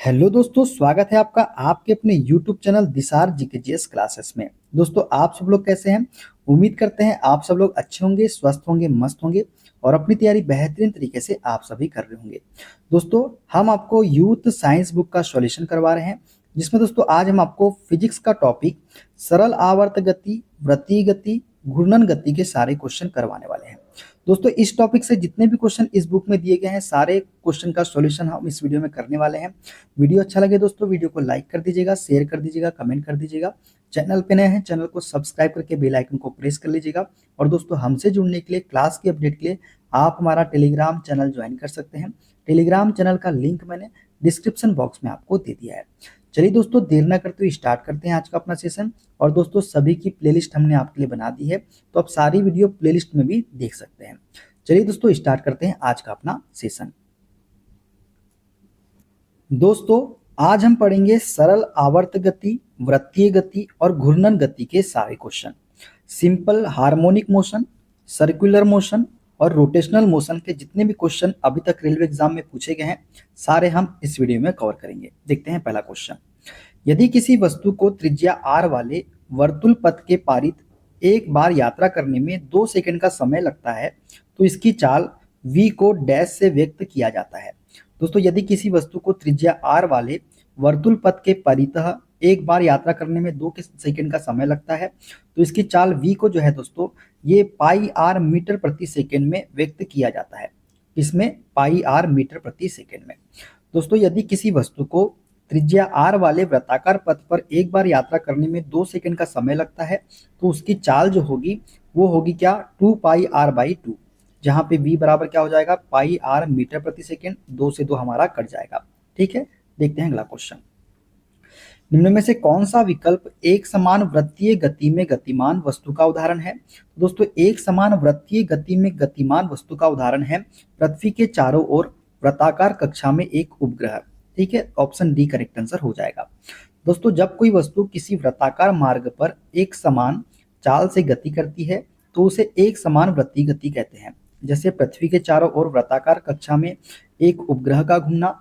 Hello दोस्तों, स्वागत है आपका आपके अपने YouTube चैनल दिसार जीकेजीएस क्लासेस में। दोस्तों, आप सब लोग कैसे हैं? उम्मीद करते हैं आप सब लोग अच्छे होंगे, स्वस्थ होंगे, मस्त होंगे और अपनी तैयारी बेहतरीन तरीके से आप सभी कर रहे होंगे। दोस्तों, हम आपको यूथ साइंस बुक का सॉल्यूशन करवा रहे हैं, जिसमें दोस्तों आज हम आपको फिजिक्स का टॉपिक सरल आवर्त गति, वृत्तीय गति, घूर्णन गति के सारे क्वेश्चन करवाने वाले हैं। दोस्तों, इस टॉपिक से जितने भी क्वेश्चन इस बुक में दिए गए हैं, सारे क्वेश्चन का सॉल्यूशन हम इस वीडियो में करने वाले हैं। वीडियो अच्छा लगे दोस्तों, वीडियो को लाइक कर दीजिएगा, शेयर कर दीजिएगा, कमेंट कर दीजिएगा। चैनल पे नए हैं, चैनल को सब्सक्राइब करके बेल आइकन को प्रेस कर लीजिएगा। और दोस्तों, हमसे जुड़ने के लिए, क्लास की अपडेट के लिए आप हमारा टेलीग्राम चैनल ज्वाइन कर सकते हैं। टेलीग्राम चैनल का लिंक मैंने डिस्क्रिप्शन बॉक्स में आपको दे दिया है। चलिए दोस्तों, देर ना करते हुए स्टार्ट करते हैं आज का अपना सेशन। और दोस्तों, सभी की प्लेलिस्ट हमने आपके लिए बना दी है, तो आप सारी वीडियो प्लेलिस्ट में भी देख सकते हैं। चलिए दोस्तों, स्टार्ट करते हैं आज का अपना सेशन। दोस्तों, आज हम पढ़ेंगे सरल आवर्त गति, वृत्तीय गति और घूर्णन गति के सारे question. Simple harmonic motion, circular motion और रोटेशनल मोशन के जितने भी क्वेश्चन अभी तक रेलवे एग्जाम में पूछे गए हैं, सारे हम इस वीडियो में कवर करेंगे। देखते हैं पहला क्वेश्चन। यदि किसी वस्तु को त्रिज्या r वाले वर्तुल पथ के पारित एक बार यात्रा करने में 2 सेकंड का समय लगता है, तो इसकी चाल v को डैश से व्यक्त किया जाता है। दोस्तों, यदि किसी वस्तु को त्रिज्या r वाले वर्तुल पथ के परितः एक बार यात्रा करने में 2 सेकंड का समय लगता है, तो इसकी चाल v को जो है दोस्तों, ये पाई r मीटर प्रति सेकंड में व्यक्त किया जाता है। इसमें पाई r मीटर प्रति सेकंड में। दोस्तों, यदि किसी वस्तु को त्रिज्या r वाले वृत्ताकार पथ पर एक बार यात्रा करने में 2 सेकंड का समय लगता है, तो उसकी चाल जो होगी वो होगी क्या, 2 पाई r बाई 2, जहां पे v बराबर क्या हो जाएगा, पाई r मीटर प्रति सेकंड। 2 से 2 हमारा कट जाएगा। ठीक है, देखते हैं अगला क्वेश्चन। निम्न में से कौन सा विकल्प एक समान वृत्तीय गति में गतिमान वस्तु का उदाहरण है? दोस्तों, एक समान वृत्तीय गति में गतिमान वस्तु का उदाहरण है पृथ्वी के चारों ओर वृत्ताकार कक्षा में एक उपग्रह। ठीक है, ऑप्शन डी करेक्ट आंसर हो जाएगा। दोस्तों, जब कोई वस्तु किसी वृत्ताकार मार्ग पर एक समान चाल से गति करती है, तो उसे एक समान वृत्तीय गति कहते हैं। जैसे पृथ्वी के चारों ओर वृत्ताकार कक्षा में एक उपग्रह का घूमना,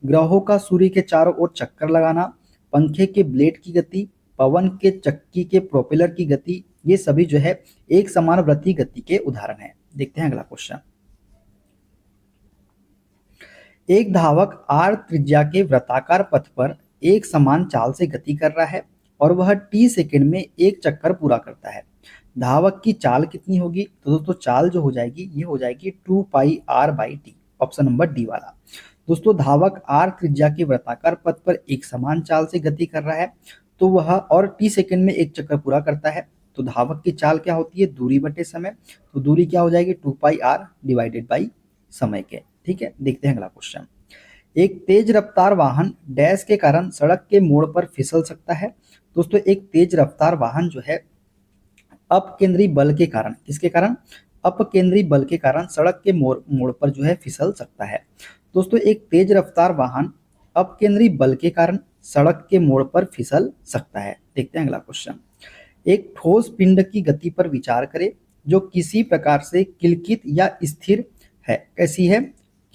ग्रहों का सूर्य के चारों ओर चक्कर लगाना, पंखे के ब्लेड की गति, पवन के चक्की के प्रोपेलर की गति, ये सभी जो है एक समान वृत्तीय गति के उदाहरण हैं। देखते हैं अगला क्वेश्चन। एक धावक r त्रिज्या के वृत्ताकार पथ पर एक समान चाल से गति कर रहा है और वह t सेकंड में एक चक्कर पूरा करता है। धावक की चाल कितनी होगी? तो दोस्तों, चाल जो हो जाएगी ये हो जाएगी 2 पाई r by T, option number D वाला। दोस्तों, धावक r त्रिज्या के वृत्ताकार पथ पर एक समान चाल से गति कर रहा है, तो वह और t सेकंड में एक चक्कर पूरा करता है। तो धावक की चाल क्या होती है, दूरी बटे समय। तो दूरी क्या हो जाएगी, 2 पाई r डिवाइडेड बाई समय के। ठीक है, देखते हैं अगला क्वेश्चन। एक तेज रफ्तार वाहन डैश के कारण सड़क के मोड़ पर फिसल सकता है। दोस्तों, एक तेज रफ्तार वाहन जो है अपकेंद्री बल के कारण, किसके कारण, अपकेंद्री बल के कारण सड़क के मोड़ पर जो है फिसल सकता है। दोस्तों, एक तेज रफ्तार वाहन अपकेंद्री बल के कारण सड़क के मोड़ पर फिसल सकता है। देखते हैं अगला क्वेश्चन। एक ठोस पिंड की गति पर विचार करें जो किसी प्रकार से किलकित या स्थिर है। कैसी है,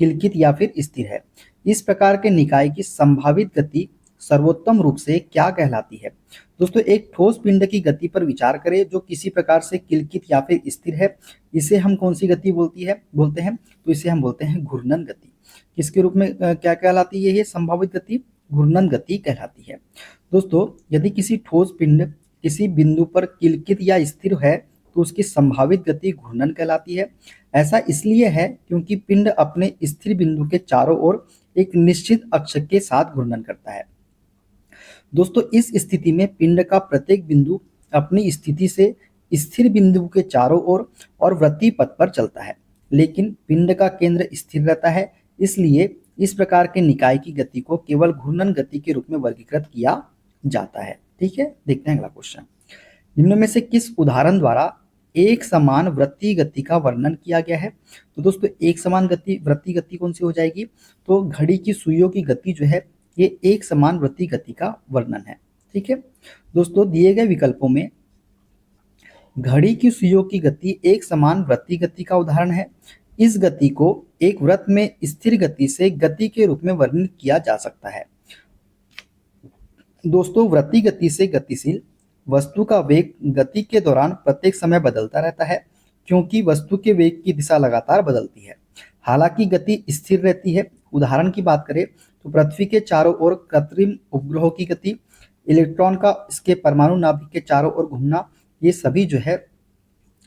किलकित या फिर स्थिर है। इस प्रकार के निकाय की संभावित गति सर्वोत्तम रूप से क्या कहलाती है? दोस्तों, एक ठोस पिंड की गति पर विचार करें जो किसी प्रकार से किलकित या फिर स्थिर है, इसे हम कौन सी गति बोलते हैं? तो इसे हम बोलते हैं घूर्णन गति। किसके रूप में क्या कहलाती है ये संभावित गति? घूर्णन गति कहलाती है। दोस्तों, यदि किसी ठोस पिंड किसी बिंदु पर किलकित या स्थिर है, तो उसकी संभावित गति घूर्णन कहलाती है। ऐसा इसलिए है क्योंकि पिंड अपने स्थिर बिंदु के चारों ओर एक निश्चित अक्ष के साथ घूर्णन करता है। दोस्तों, इस स्थिति में पिंड का प्रत्येक बिंदु अपनी स्थिति से स्थिर बिंदु के चारों ओर और वृत्तीय पथ पर चलता है, लेकिन पिंड का केंद्र स्थिर रहता है। इसलिए इस प्रकार के निकाय की गति को केवल घूर्णन गति के रूप में वर्गीकृत किया जाता है। ठीक है, देखते हैं अगला क्वेश्चन। निम्न में से किस उदाहरण द्वारा एक समान वृत्तीय गति का वर्णन किया गया है? तो दोस्तों, एक समान वृत्तीय गति कौन सी हो जाएगी? तो घड़ी की सुइयों की गति जो है ये एक समान वृत्तीय गति का वर्णन है। ठीक है दोस्तों, दिए गए विकल्पों में घड़ी की सुइयों की गति एक समान वृत्तीय गति का उदाहरण है। इस गति को एक वृत्त में स्थिर गति से गति के रूप में वर्णित किया जा सकता है। दोस्तों वृत्तीय गति से गतिशील वस्तु का वेग गति के दौरान प्रत्येक समय बदलता रहता है, क्योंकि वस्तु के वेग की दिशा लगातार बदलती है। हालांकि गति स्थिर रहती है। उदाहरण की बात करें तो पृथ्वी के चारों ओर कृत्रिम उपग्रहों की गति, इलेक्ट्रॉन का इसके परमाणु नाभिक के चारों ओर घूमना, ये सभी जो है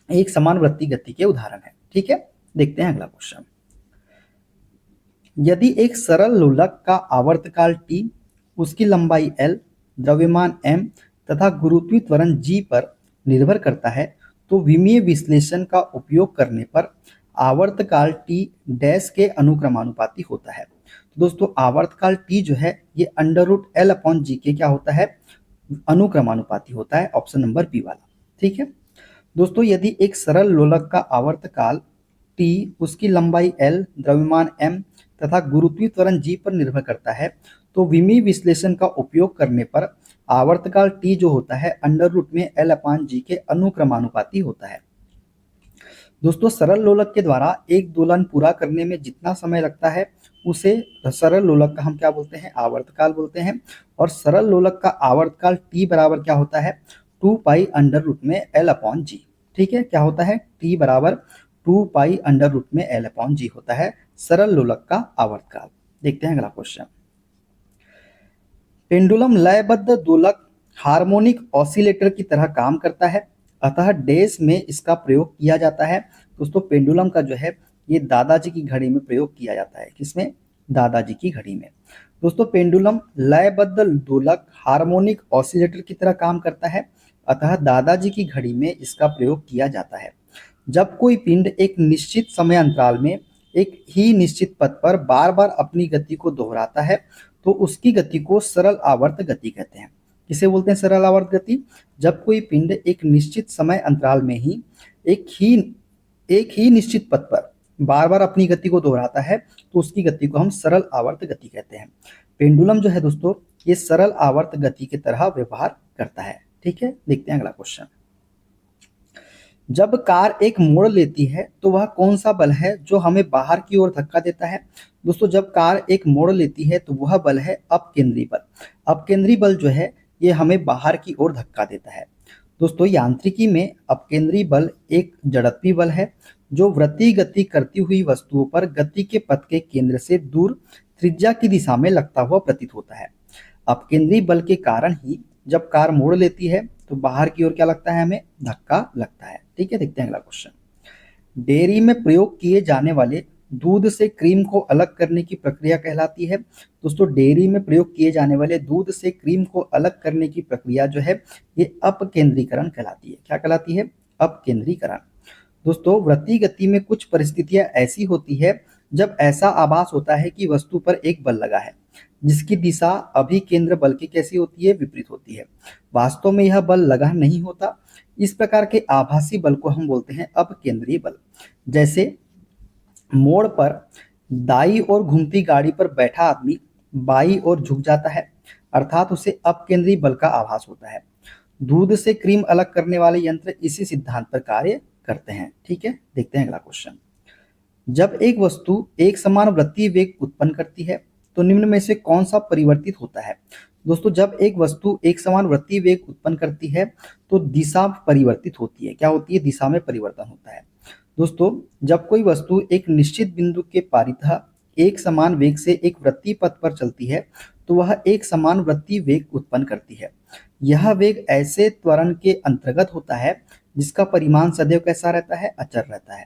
एक समान वृत्तीय गति के उदाहरण है। ठीक है, देखते हैं अगला क्वेश्चन। यदि एक सरल लोलक का आवर्तकाल t, उसकी लंबाई l, द्रव्यमान m तथा गुरुत्वीय त्वरण g पर निर्भर करता है, तो विमीय विश्लेषण का उपयोग करने पर आवर्तकाल t डैश के अनुक्रमानुपाती होता है। तो दोस्तों आवर्तकाल t जो है ये √L/g के क्या होता है, अनुक्रमानुपाती होता है। ऑप्शन नंबर बी वाला। ठीक है दोस्तों, यदि एक सरल लोलक का आवर्तकाल t, उसकी लंबाई l, द्रव्यमान m तथा गुरुत्वीय त्वरण g पर निर्भर करता है, तो विमीय विश्लेषण का उपयोग करने पर आवर्तकाल t जो होता है √L/g के अनुक्रमानुपाती होता है। दोस्तों सरल लोलक के द्वारा एक दोलन पूरा करने में जितना समय लगता है उसे सरल लोलक का हम क्या बोलते हैं, आवर्तकाल बोलते हैं। और सरल लोलक का आवर्तकाल t बराबर क्या होता है, 2π√L/g। ठीक है, क्या होता है, t बराबर 2π√L/g होता है सरल लोलक का आवर्तकाल। देखते हैं अगला क्वेश्चन। पेंडुलम लयबद्ध दोलक हार्मोनिक ऑसिलेटर की तरह काम करता है, अतः डैश में इसका प्रयोग किया जाता है। दोस्तों पेंडुलम का जो है ये दादाजी की घड़ी में प्रयोग किया जाता है। किसमें, दादाजी की घड़ी में। दोस्तों पेंडुलम लयबद्ध दोलक हार्मोनिक ऑसिलेटर की तरह काम करता है, अतः दादाजी की घड़ी में इसका प्रयोग किया जाता है। जब कोई पिंड एक निश्चित समय अंतराल में एक ही निश्चित पथ पर बार बार अपनी गति को दोहराता है, तो उसकी गति को सरल आवर्त गति कहते हैं। किसे बोलते हैं, सरल आवर्त गति। जब कोई पिंड एक निश्चित समय अंतराल में ही एक ही निश्चित पथ पर बार बार अपनी गति को दोहराता है, तो उसकी गति को हम सरल आवर्त गति कहते हैं। पेंडुलम जो है दोस्तों ये सरल आवर्त गति की तरह व्यवहार करता है। ठीक है, देखते हैं अगला क्वेश्चन। जब कार एक मोड़ लेती है तो वह कौन सा बल है जो हमें बाहर की ओर धक्का देता है। दोस्तों जब कार एक मोड़ लेती है तो वह बल है अपकेंद्री बल। अपकेंद्री बल जो है ये हमें बाहर की ओर धक्का देता है। दोस्तों यांत्रिकी में अपकेंद्री बल एक जड़त्वीय बल है जो वृत्तीय गति करती हुई वस्तुओं पर गति के पथ के केंद्र से दूर त्रिज्या की दिशा में लगता हुआ प्रतीत होता है। अपकेंद्री बल के कारण ही जब कार मोड़ लेती है तो बाहर की ओर क्या लगता है, हमें धक्का लगता है। ठीक है, देखते हैं अगला क्वेश्चन। डेयरी में प्रयोग किए जाने वाले दूध से क्रीम को अलग करने की प्रक्रिया कहलाती है। दोस्तों डेयरी में प्रयोग किए जाने वाले दूध से क्रीम को अलग करने की प्रक्रिया जो है ये अपकेंद्रीकरण कहलाती है। क्या कहलाती है, अपकेंद्रीकरण। दोस्तों वृत्तीय गति में कुछ परिस्थितियां ऐसी होती है जब ऐसा आभास होता है कि वस्तु पर एक बल लगा है जिसकी दिशा अभिकेंद्र बल की कैसी होती है, विपरीत होती है। वास्तव में यह बल लगा नहीं होता। इस प्रकार के आभासी बल को हम बोलते हैं अपकेंद्रीय बल। जैसे मोड़ पर दाईं ओर घूमती गाड़ी पर बैठा आदमी बाईं ओर झुक जाता है, अर्थात उसे अपकेंद्रीय बल का आभास होता है। दूध से क्रीम अलग करने वाले यंत्र इसी सिद्धांत पर कार्य करते हैं। ठीक है, देखते हैं अगला क्वेश्चन। जब एक वस्तु एक समान वृत्तीय वेग उत्पन्न करती है तो निम्न में से कौन सा परिवर्तित होता है। दोस्तों जब एक वस्तु एक समान वृत्तीय वेग उत्पन्न करती है तो दिशा परिवर्तित होती है। क्या होती है, दिशा में परिवर्तन होता है। दोस्तों जब कोई वस्तु एक निश्चित बिंदु के पारितः एक समान वेग से एक वृत्तीय पथ पर चलती है तो वह एक समान वृत्तीय वेग उत्पन्न करती है। यह वेग ऐसे त्वरण के अंतर्गत होता है जिसका परिमाण सदैव कैसा रहता है, अचर रहता है।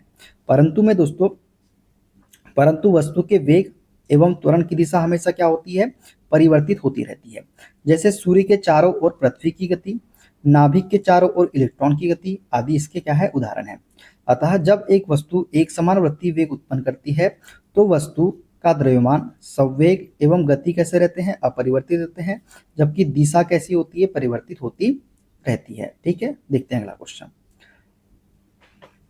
परंतु वस्तु के वेग एवं त्वरण की दिशा हमेशा क्या होती है, परिवर्तित होती रहती है। जैसे सूर्य के चारों ओर पृथ्वी की गति, नाभिक के चारों ओर इलेक्ट्रॉन की गति आदि इसके क्या है, उदाहरण है। अतः जब एक वस्तु एक समान वृत्तीय वेग उत्पन्न करती है तो वस्तु का द्रव्यमान, संवेग एवं गति कैसे रहते हैं, अपरिवर्तित रहते हैं, जबकि दिशा कैसी होती है, परिवर्तित होती रहती है। ठीक है, देखते हैं अगला क्वेश्चन।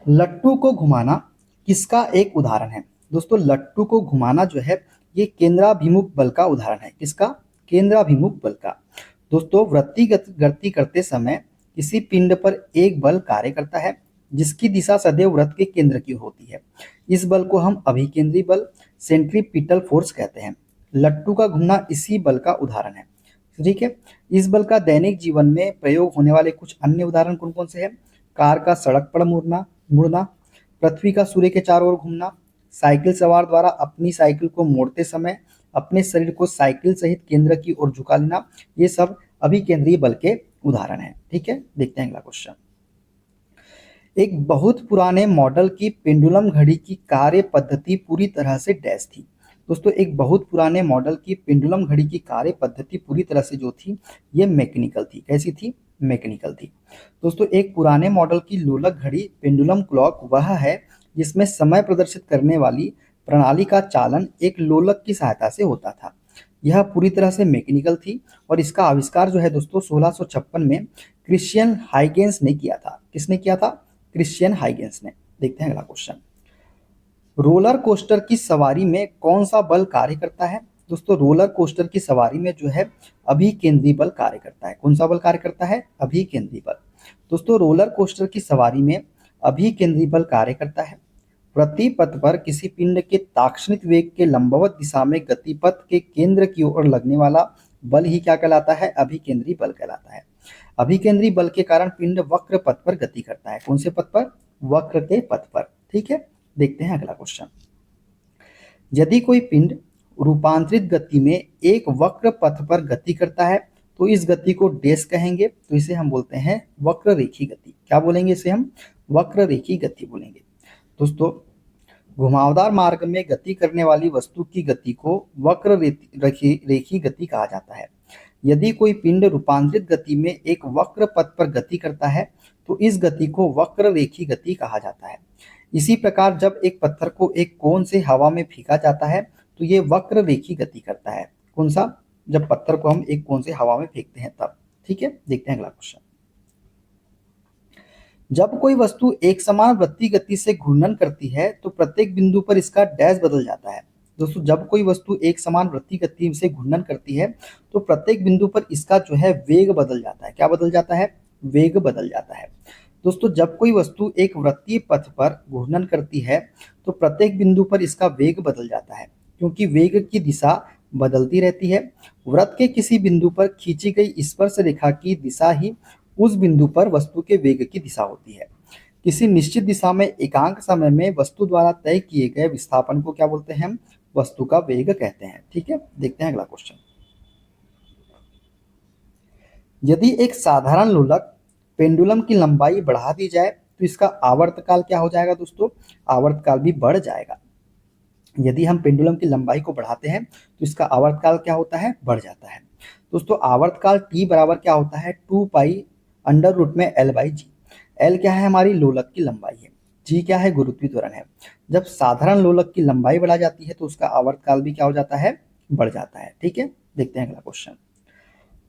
लट्टू को घुमाना किसका एक उदाहरण है। दोस्तों लट्टू को घुमाना जो है ये केंद्राभिमुख बल का उदाहरण है। किसका, केंद्राभिमुख बल का। दोस्तों वृत्तीय गति करते समय किसी पिंड पर एक बल कार्य करता है जिसकी दिशा सदैव वृत्त के केंद्र की होती है। इस बल को हम अभिकेंद्री बल, सेंट्रीपिटल फोर्स कहते हैं। लट्टू का घूमना इसी बल का उदाहरण है। ठीक है। इस बल का दैनिक जीवन में प्रयोग होने वाले कुछ अन्य उदाहरण कौन कौन से हैं? कार का सड़क पर मुड़ना मुड़ना पृथ्वी का सूर्य के चारों ओर घूमना, साइकिल सवार द्वारा अपनी साइकिल को मोड़ते समय अपने शरीर को साइकिल सहित केंद्र की ओर झुका लेना, ये सब अभिकेंद्रीय बल के उदाहरण हैं। ठीक है, देखते हैं अगला क्वेश्चन। एक बहुत पुराने मॉडल की पेंडुलम घड़ी की कार्य पद्धति पूरी तरह से डैश थी। दोस्तों, एक बहुत पुराने मॉडल की पेंडुलम घड़ी की कार्य पद्धति पूरी तरह से जो थी ये मैकेनिकल थी। कैसी थी? मैकेनिकल थी। दोस्तों, एक पुराने मॉडल की लोलक घड़ी पेंडुलम क्लॉक वह है जिसमें समय प्रदर्शित करने वाली प्रणाली का चालन एक लोलक की सहायता से होता था। यह पूरी तरह से मैकेनिकल थी और इसका आविष्कार जो है दोस्तों 1656 में क्रिश्चियन हाइगेंस ने किया था। किसने किया था? क्रिश्चियन हाइगेंस ने। देखते हैं अगला क्वेश्चन। रोलर कोस्टर की सवारी में कौन सा बल कार्य करता है? दोस्तों, रोलर कोस्टर की सवारी में जो है अभिकेंद्री बल कार्य करता है। कौन सा बल कार्य करता है? अभिकेंद्री बल। दोस्तों, रोलर कोस्टर की सवारी में अभिकेंद्री बल कार्य करता है। प्रति पथ पर किसी पिंड के ताक्षणिक वेग के लंबवत दिशा में गतिपथ के केंद्र की ओर लगने वाला बल ही क्या कहलाता है? अभिकेंद्री बल कहलाता है। अभिकेंद्री बल के कारण पिंड वक्र पथ पर गति करता है। कौन से पथ पर? वक्र के पथ पर। ठीक है, देखते हैं अगला क्वेश्चन। यदि कोई पिंड रूपांतरित गति में एक वक्र पथ पर गति करता है तो इस गति को डैश कहेंगे, तो इसे हम बोलते हैं वक्र रेखी गति। क्या बोलेंगे इसे हम? वक्र रेखी गति बोलेंगे। दोस्तों, घुमावदार मार्ग में गति करने वाली वस्तु की गति को वक्र रेखी गति कहा जाता है। यदि कोई पिंड रूपांतरित गति में एक वक्र पथ पर गति करता है तो इस गति को वक्र रेखी गति कहा जाता है। इसी प्रकार जब एक पत्थर को एक कोन से हवा में फेंका जाता है तो ये वक्र रेखी गति करता है। कौन सा? जब पत्थर को हम एक कोन से हवा में फेंकते हैं तब। ठीक है, देखते हैं अगला क्वेश्चन। जब कोई वस्तु एक समान वृत्तीय गति से घूर्णन करती है तो प्रत्येक बिंदु पर इसका डैश बदल जाता है। दोस्तों, जब कोई वस्तु एक समान वृत्तीय गति से घूर्णन करती है तो प्रत्येक बिंदु पर इसका जो है वेग बदल जाता है। क्या बदल जाता है? वेग बदल जाता है। दोस्तों, जब कोई वस्तु एक वृत्तीय पथ पर घूर्णन करती है तो प्रत्येक बिंदु पर इसका वेग बदल जाता है क्योंकि वेग की दिशा बदलती रहती है। वृत्त के किसी बिंदु पर खींची गई स्पर्श रेखा की दिशा ही उस बिंदु पर वस्तु के वेग की दिशा होती है। किसी निश्चित दिशा में एकांक समय में वस्तु द्वारा तय किए गए विस्थापन को क्या बोलते हैं? हम वस्तु का वेग कहते हैं। ठीक है, देखते हैं अगला क्वेश्चन। यदि एक साधारण लोलक पेंडुलम की लंबाई बढ़ा दी जाए तो इसका आवर्तकाल क्या हो जाएगा? दोस्तों, आवर्तकाल भी बढ़ जाएगा। यदि हम पेंडुलम की लंबाई को बढ़ाते हैं तो इसका आवर्तकाल क्या होता है? बढ़ जाता है। दोस्तों, आवर्तकाल t बराबर क्या होता है? 2 पाई अंडर रूट में L बाई जी। L क्या है? हमारी लोलक की लंबाई है। G क्या है? गुरुत्वीय त्वरण है। जब साधारण लोलक की लंबाई बढ़ा जाती है तो उसका आवर्तकाल भी क्या हो जाता है? बढ़ जाता है। ठीक है, देखते हैं अगला क्वेश्चन।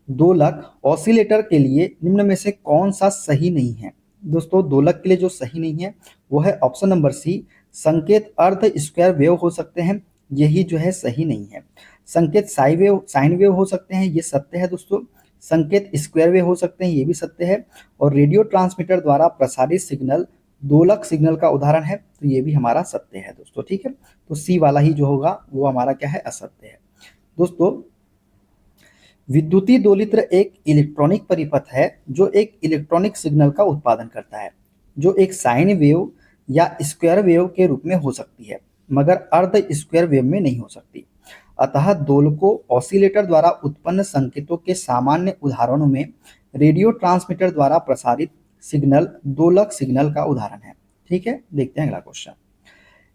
दोलक ऑसिलेटर के लिए निम्न में से कौन सा सही नहीं है? दोस्तों, दोलक के लिए जो सही नहीं है वो है ऑप्शन नंबर सी, संकेत अर्ध स्क्वायर वेव हो सकते हैं, यही जो है सही नहीं है। संकेत साइन वेव हो सकते हैं, ये सत्य है दोस्तों। संकेत स्क्वायर वेव हो सकते हैं, ये भी सत्य है। और रेडियो ट्रांसमीटर द्वारा प्रसारित सिग्नल दोलक सिग्नल का उदाहरण है, तो ये भी हमारा सत्य है दोस्तों। ठीक है, तो सी वाला ही जो होगा वो हमारा क्या है? असत्य है। दोस्तों, विद्युतीय दोलित्र एक इलेक्ट्रॉनिक परिपथ है जो एक इलेक्ट्रॉनिक सिग्नल का उत्पादन करता है, जो एक साइन वेव या स्क्वायर वेव के रूप में हो सकती है मगर अर्ध स्क्वायर वेव में नहीं हो सकती। अतः दोलकों ऑसिलेटर द्वारा उत्पन्न संकेतों के सामान्य उदाहरणों में रेडियो ट्रांसमीटर द्वारा प्रसारित सिग्नल दोलक सिग्नल का उदाहरण है। ठीक है, देखते हैं अगला क्वेश्चन।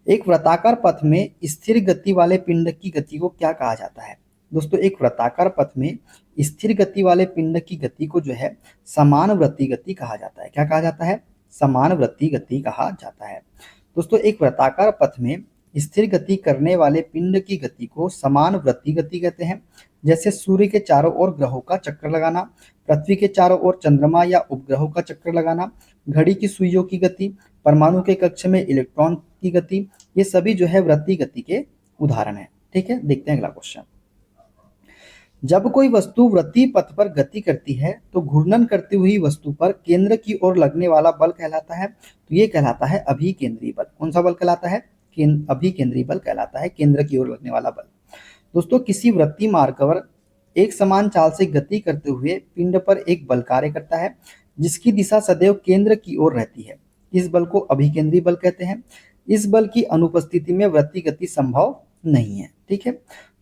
एक वृत्ताकार पथ में स्थिर गति वाले पिंड की गति को क्या कहा जाता है? दोस्तों, एक वृत्ताकार पथ में स्थिर गति वाले पिंड की गति को जो है समान वृत्तीय गति कहा जाता है। क्या कहा जाता है? समान वृत्तीय गति कहा जाता है। दोस्तों, एक वृत्ताकार पथ में स्थिर गति करने वाले पिंड की गति को समान वृत्तीय गति कहते हैं। जैसे सूर्य के चारों ओर ग्रहों का चक्कर लगाना, पृथ्वी के चारों ओर चंद्रमा या उपग्रहों का चक्कर लगाना, घड़ी की सुइयों की गति, परमाणु के कक्ष में इलेक्ट्रॉन की गति, ये सभी जो है वृत्तीय गति के उदाहरण है। ठीक है, देखते हैं अगला क्वेश्चन। जब कोई वस्तु वृत्तीय पथ पर गति करती है तो घूर्णन करती हुई वस्तु पर केंद्र की ओर लगने वाला बल कहलाता है, तो ये कहलाता है अभिकेंद्री बल। कौन सा बल कहलाता है? अभिकेंद्री बल कहलाता है, केंद्र की ओर लगने वाला बल। दोस्तों, किसी वृत्तीय मार्ग पर एक समान चाल से गति करते हुए पिंड पर एक बल कार्य करता है जिसकी दिशा सदैव केंद्र की ओर रहती है। इस बल को अभिकेंद्री बल कहते हैं। इस बल की अनुपस्थिति में वृत्तीय गति संभव नहीं है। ठीक है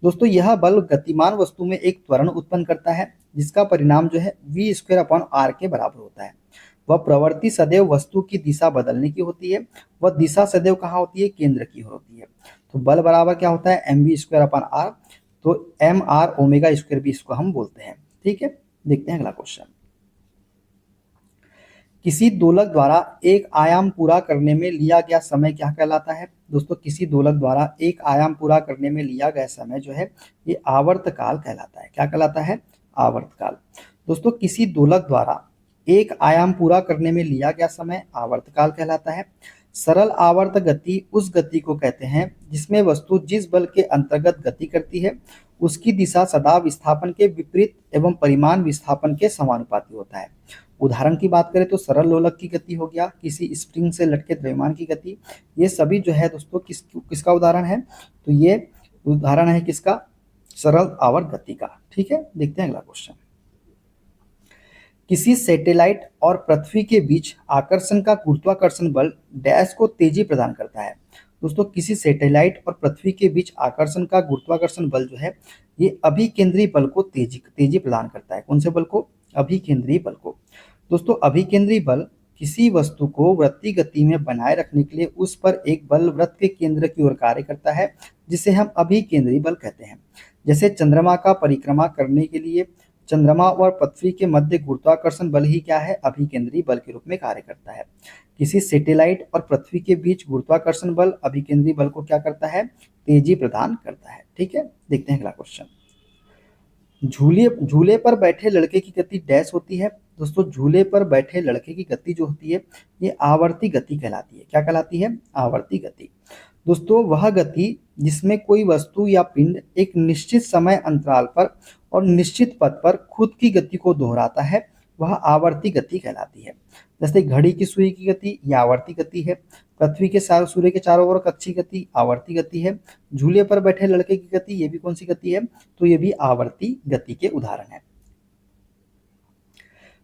दोस्तों, यह बल गतिमान वस्तु में एक त्वरण उत्पन्न करता है जिसका परिणाम जो है v² के बराबर होता है। वह प्रवृत्ति सदैव वस्तु की दिशा बदलने की होती है। वह दिशा सदैव कहाँ होती है? केंद्र की ओर होती है। तो बल बराबर क्या होता है? mv²/r। तो mr⍵² भी इसको हम बोलते हैं। ठीक है, देखते हैं अगला क्वेश्चन। किसी दोलक द्वारा एक आयाम पूरा करने में लिया गया समय क्या कहलाता है? दोस्तों, किसी दोलक द्वारा एक आयाम पूरा करने में लिया गया समय जो है ये आवर्तकाल कहलाता है। क्या कहलाता है? आवर्तकाल। दोस्तों, किसी दोलक द्वारा एक आयाम पूरा करने में लिया गया समय आवर्तकाल कहलाता है। सरल आवर्त गति उस गति को कहते हैं जिसमें वस्तु जिस बल के अंतर्गत गति करती है उसकी दिशा सदा विस्थापन के विपरीत एवं परिमाण विस्थापन के समानुपाती होता है। उदाहरण की बात करें तो सरल लोलक की गति हो गया, किसी स्प्रिंग से लटके द्रव्यमान की गति, ये सभी जो है दोस्तों किसका उदाहरण है? तो ये उदाहरण है किसका? सरल आवर्त गति का। ठीक है, देखते हैं अगला क्वेश्चन। किसी सैटेलाइट और पृथ्वी के बीच आकर्षण का गुरुत्वाकर्षण बल डैश को तेजी प्रदान करता है। दोस्तों, किसी सैटेलाइट और पृथ्वी के बीच आकर्षण का गुरुत्वाकर्षण बल जो है ये अभिकेंद्री बल को तेजी प्रदान करता है। कौन से बल को? अभिकेंद्री बल को। दोस्तों, अभिकेंद्री बल किसी वस्तु को वृत्तीय गति में बनाए रखने के लिए उस पर एक बल वृत्त के केंद्र की ओर कार्य करता है जिसे हम अभिकेंद्री बल कहते हैं। जैसे चंद्रमा का परिक्रमा करने के लिए चंद्रमा और पृथ्वी के मध्य गुरुत्वाकर्षण बल ही क्या है? अभिकेंद्री बल के रूप में कार्य करता है। किसी सैटेलाइट और पृथ्वी के बीच गुरुत्वाकर्षण बल अभिकेंद्री बल को क्या करता है? तेजी प्रदान करता है। ठीक है, देखते हैं अगला क्वेश्चन। झूले पर बैठे लड़के की गति डैश होती है। दोस्तों, झूले पर बैठे लड़के की गति जो होती है ये आवर्ती गति कहलाती है। क्या कहलाती है? आवर्ती गति। दोस्तों, वह गति जिसमें कोई वस्तु या पिंड एक निश्चित समय अंतराल पर और निश्चित पथ पर खुद की गति को दोहराता है वह आवर्ती गति कहलाती है। जैसे घड़ी की सुई की गति यह आवर्ती गति है। पृथ्वी के सूर्य के चारों ओर कक्षीय गति आवर्ती गति है। झूले पर बैठे लड़के की गति ये भी कौन सी गति है? तो ये भी आवर्ती गति के उदाहरण है।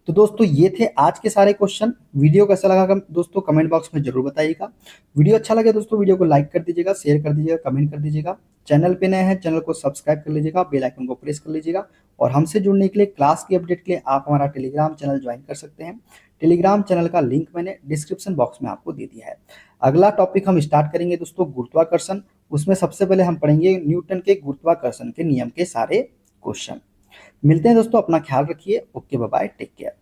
तो दोस्तों, ये थे आज के सारे क्वेश्चन। वीडियो कैसा लगा दोस्तों कमेंट बॉक्स में जरूर बताइएगा। वीडियो अच्छा लगे दोस्तों वीडियो को लाइक कर दीजिएगा, शेयर कर दीजिएगा, कमेंट कर दीजिएगा। चैनल पे नए हैं चैनल को सब्सक्राइब कर लीजिएगा, बेल आइकन को प्रेस कर लीजिएगा। और हमसे जुड़ने के लिए क्लास की अपडेट के लिए आप हमारा टेलीग्राम चैनल ज्वाइन कर सकते हैं। टेलीग्राम चैनल का लिंक मैंने डिस्क्रिप्शन बॉक्स में आपको दे दिया है। अगला टॉपिक हम स्टार्ट करेंगे दोस्तों गुरुत्वाकर्षण। उसमें सबसे पहले हम पढ़ेंगे न्यूटन के गुरुत्वाकर्षण के नियम के सारे क्वेश्चन। मिलते हैं दोस्तों, अपना ख्याल रखिए। Okay, bye bye, take care.